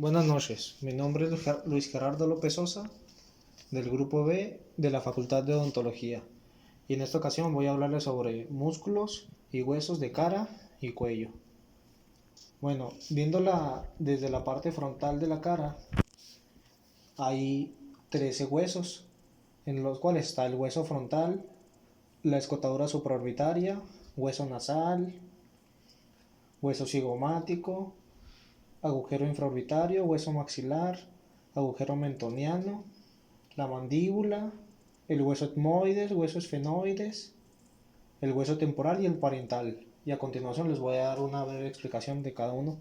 Buenas noches, mi nombre es Luis Gerardo López Sosa, del grupo B de la Facultad de Odontología, y en esta ocasión voy a hablarles sobre músculos y huesos de cara y cuello. Bueno, viéndola desde la parte frontal de la cara, hay 13 huesos, en los cuales está el hueso frontal, la escotadura supraorbitaria, hueso nasal, hueso cigomático, agujero infraorbitario, hueso maxilar, agujero mentoniano, la mandíbula, el hueso etmoides, hueso esfenoides, el hueso temporal y el parietal. Y a continuación les voy a dar una breve explicación de cada uno.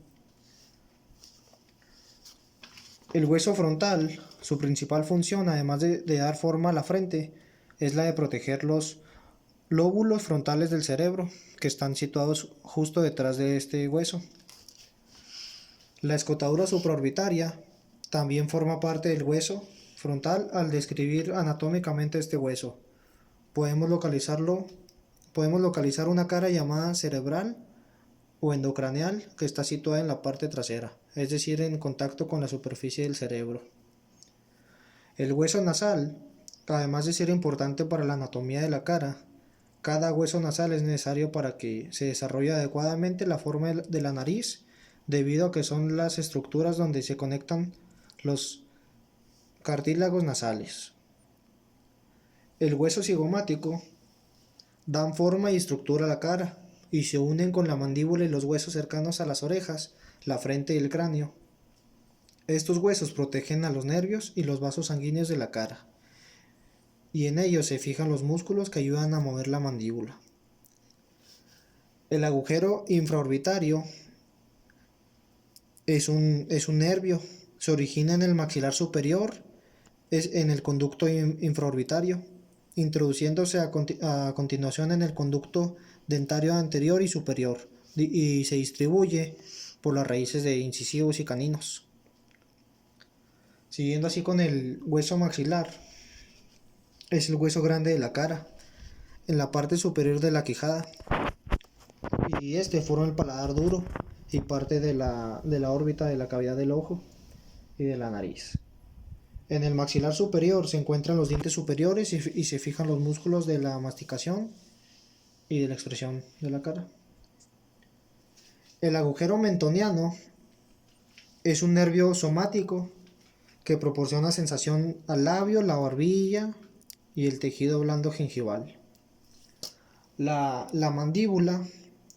El hueso frontal, su principal función, además de dar forma a la frente, es la de proteger los lóbulos frontales del cerebro, que están situados justo detrás de este hueso. La escotadura supraorbitaria también forma parte del hueso frontal al describir anatómicamente este hueso. Podemos localizar una cara llamada cerebral o endocraneal que está situada en la parte trasera, es decir, en contacto con la superficie del cerebro. El hueso nasal, además de ser importante para la anatomía de la cara, cada hueso nasal es necesario para que se desarrolle adecuadamente la forma de la nariz, debido a que son las estructuras donde se conectan los cartílagos nasales. El hueso cigomático dan forma y estructura a la cara y se unen con la mandíbula y los huesos cercanos a las orejas, la frente y el cráneo. Estos huesos protegen a los nervios y los vasos sanguíneos de la cara, y en ellos se fijan los músculos que ayudan a mover la mandíbula. El agujero infraorbitario es un nervio, se origina en el maxilar superior, es en el conducto infraorbitario, introduciéndose a continuación en el conducto dentario anterior y superior, y se distribuye por las raíces de incisivos y caninos. Siguiendo así con el hueso maxilar, es el hueso grande de la cara, en la parte superior de la quijada, y este forma el paladar duro y parte de la órbita de la cavidad del ojo y de la nariz. En el maxilar superior se encuentran los dientes superiores y se fijan los músculos de la masticación y de la expresión de la cara. El agujero mentoniano es un nervio somático que proporciona sensación al labio, la barbilla y el tejido blando gengival. La mandíbula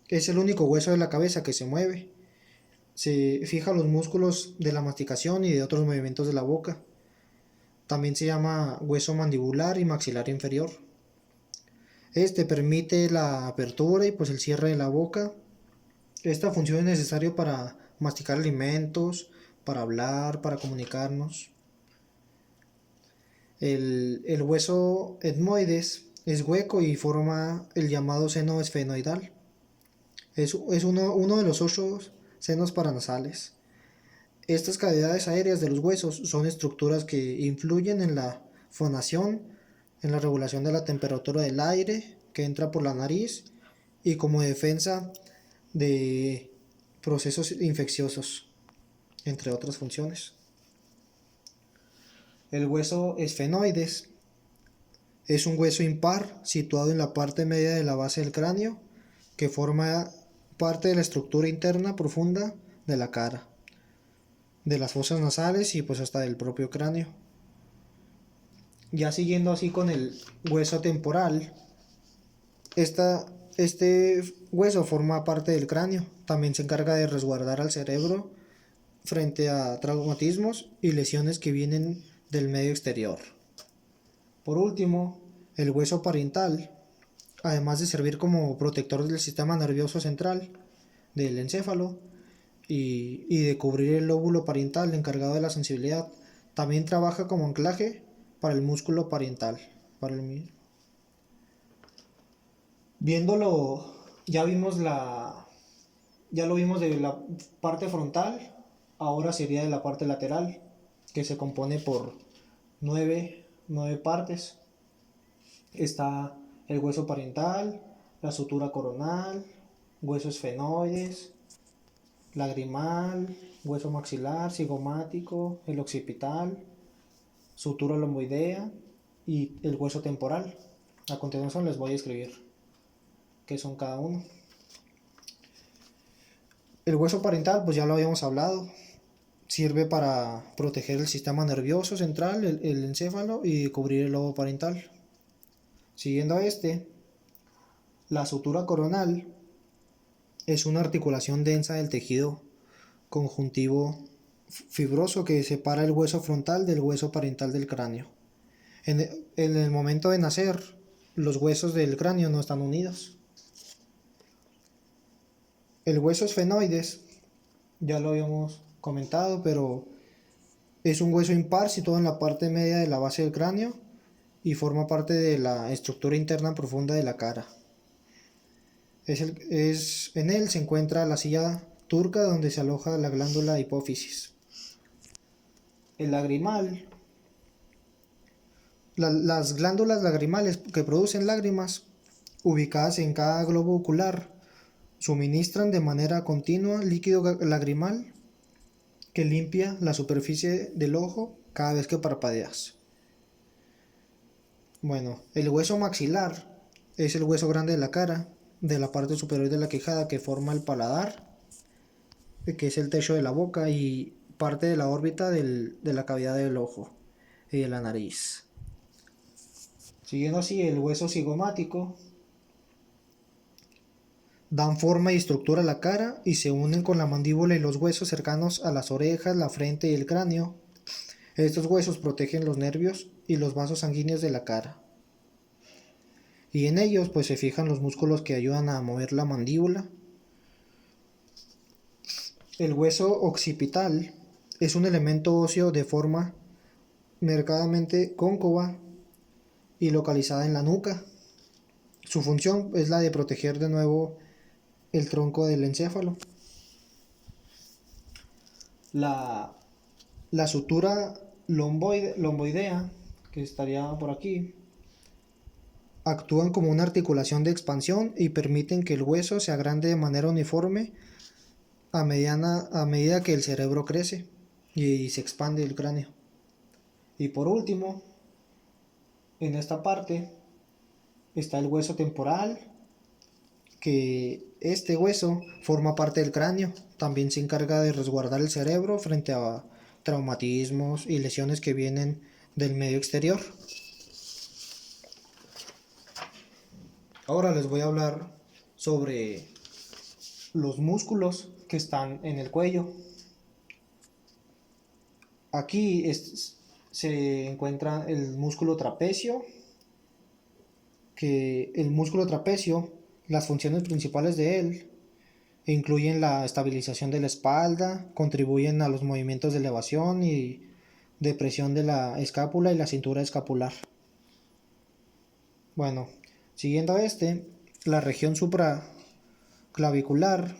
es el único hueso de la cabeza que se mueve. Se fija los músculos de la masticación y de otros movimientos de la boca. También se llama hueso mandibular y maxilar inferior. Este permite la apertura y pues el cierre de la boca. Esta función es necesaria para masticar alimentos, para hablar, para comunicarnos. El hueso etmoides es hueco y forma el llamado seno esfenoidal. Es uno de los 8 senos paranasales. Estas cavidades aéreas de los huesos son estructuras que influyen en la fonación, en la regulación de la temperatura del aire que entra por la nariz y como defensa de procesos infecciosos, entre otras funciones. El hueso esfenoides es un hueso impar situado en la parte media de la base del cráneo que forma parte de la estructura interna profunda de la cara, de las fosas nasales y pues hasta del propio cráneo. Ya siguiendo así con el hueso temporal, este hueso forma parte del cráneo, también se encarga de resguardar al cerebro frente a traumatismos y lesiones que vienen del medio exterior. Por último, el hueso parietal, además de servir como protector del sistema nervioso central, del encéfalo, y de cubrir el lóbulo parietal encargado de la sensibilidad, también trabaja como anclaje para el músculo parietal. Viéndolo, ya lo vimos de la parte frontal, ahora sería de la parte lateral, que se compone por nueve partes. Está el hueso parietal, la sutura coronal, hueso esfenoides, lagrimal, hueso maxilar, cigomático, el occipital, sutura lomboidea y el hueso temporal. A continuación les voy a escribir qué son cada uno. El hueso parietal, pues ya lo habíamos hablado, sirve para proteger el sistema nervioso central, el encéfalo y cubrir el lobo parietal. Siguiendo a la sutura coronal es una articulación densa del tejido conjuntivo fibroso que separa el hueso frontal del hueso parietal del cráneo. En el momento de nacer, los huesos del cráneo no están unidos. El hueso esfenoides, ya lo habíamos comentado, pero es un hueso impar situado en la parte media de la base del cráneo y forma parte de la estructura interna profunda de la cara. En él se encuentra la silla turca donde se aloja la glándula hipófisis. El lagrimal, las glándulas lagrimales que producen lágrimas, ubicadas en cada globo ocular, suministran de manera continua líquido lagrimal que limpia la superficie del ojo cada vez que parpadeas. Bueno, el hueso maxilar es el hueso grande de la cara, de la parte superior de la quijada que forma el paladar, que es el techo de la boca y parte de la órbita de la cavidad del ojo y de la nariz. Siguiendo así, el hueso cigomático dan forma y estructura a la cara y se unen con la mandíbula y los huesos cercanos a las orejas, la frente y el cráneo. Estos huesos protegen los nervios y los vasos sanguíneos de la cara. Y en ellos pues se fijan los músculos que ayudan a mover la mandíbula. El hueso occipital es un elemento óseo de forma marcadamente cóncava y localizada en la nuca. Su función es la de proteger de nuevo el tronco del encéfalo. La sutura lomboidea, que estaría por aquí, actúan como una articulación de expansión y permiten que el hueso se agrande de manera uniforme a medida que el cerebro crece y se expande el cráneo. Y por último, en esta parte está el hueso temporal, que este hueso forma parte del cráneo. También se encarga de resguardar el cerebro frente a traumatismos y lesiones que vienen del medio exterior. Ahora les voy a hablar sobre los músculos que están en el cuello. Aquí se encuentra el músculo trapecio, que el músculo trapecio, las funciones principales de él incluyen la estabilización de la espalda, contribuyen a los movimientos de elevación y depresión de la escápula y la cintura escapular. Bueno, siguiendo a la región supraclavicular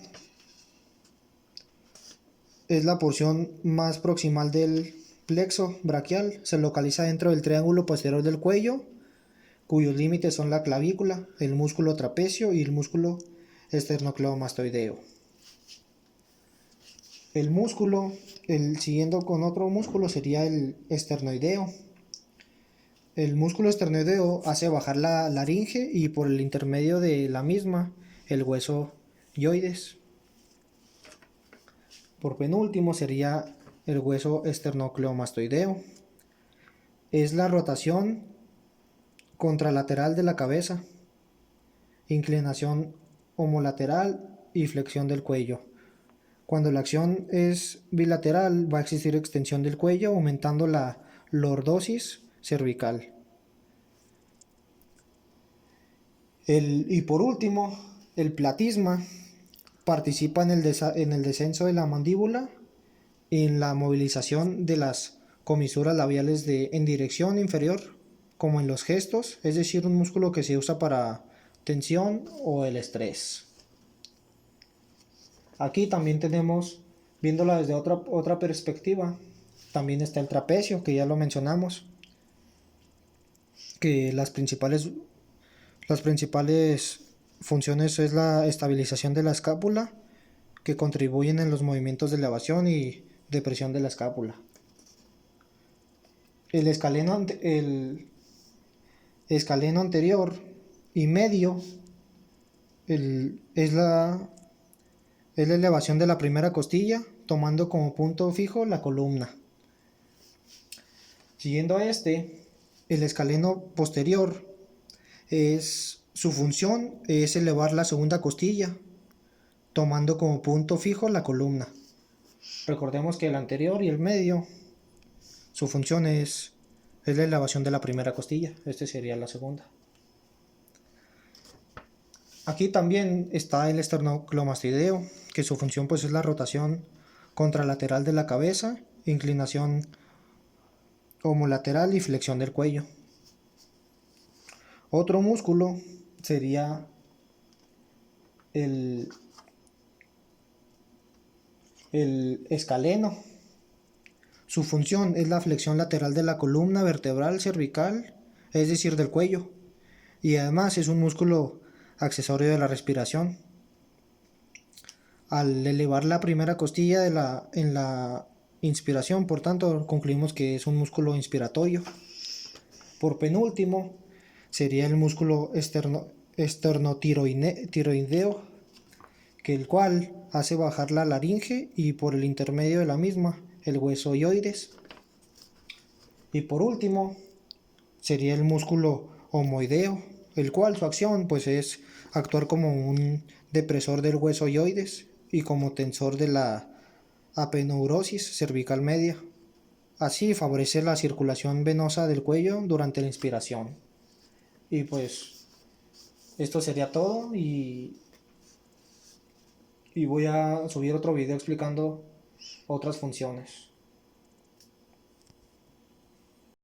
es la porción más proximal del plexo braquial. Se localiza dentro del triángulo posterior del cuello, cuyos límites son la clavícula, el músculo trapecio y el músculo esternocleidomastoideo. El músculo, siguiendo con otro músculo, sería el esternoideo. El músculo esternoideo hace bajar la laringe y por el intermedio de la misma el hueso yoides. Por penúltimo sería el hueso esternocleidomastoideo. Es la rotación contralateral de la cabeza, inclinación homolateral y flexión del cuello. Cuando la acción es bilateral va a existir extensión del cuello aumentando la lordosis cervical. Y por último, el platisma participa en el descenso de la mandíbula y en la movilización de las comisuras labiales en dirección inferior, como en los gestos, es decir, un músculo que se usa para tensión o el estrés. Aquí también tenemos, viéndola desde otra perspectiva, también está el trapecio, que ya lo mencionamos, que las principales funciones es la estabilización de la escápula, que contribuyen en los movimientos de elevación y depresión de la escápula. El escaleno anterior y medio es la elevación de la primera costilla, tomando como punto fijo la columna. Siguiendo a el escaleno posterior, su función es elevar la segunda costilla, tomando como punto fijo la columna. Recordemos que el anterior y el medio, su función es la elevación de la primera costilla. Sería la segunda. Aquí también está el esternocleidomastoideo, que su función pues es la rotación contralateral de la cabeza, inclinación homolateral y flexión del cuello. Otro músculo sería el escaleno. Su función es la flexión lateral de la columna vertebral cervical, es decir, del cuello, y además es un músculo accesorio de la respiración. Al elevar la primera costilla en la inspiración, por tanto, concluimos que es un músculo inspiratorio. Por penúltimo, sería el músculo esternotiroideo, que el cual hace bajar la laringe y por el intermedio de la misma el hueso hioides. Y por último sería el músculo omoideo, el cual su acción pues es actuar como un depresor del hueso hioides y como tensor de la apeneurosis cervical media. Así favorece la circulación venosa del cuello durante la inspiración. Y pues esto sería todo y voy a subir otro video explicando otras funciones.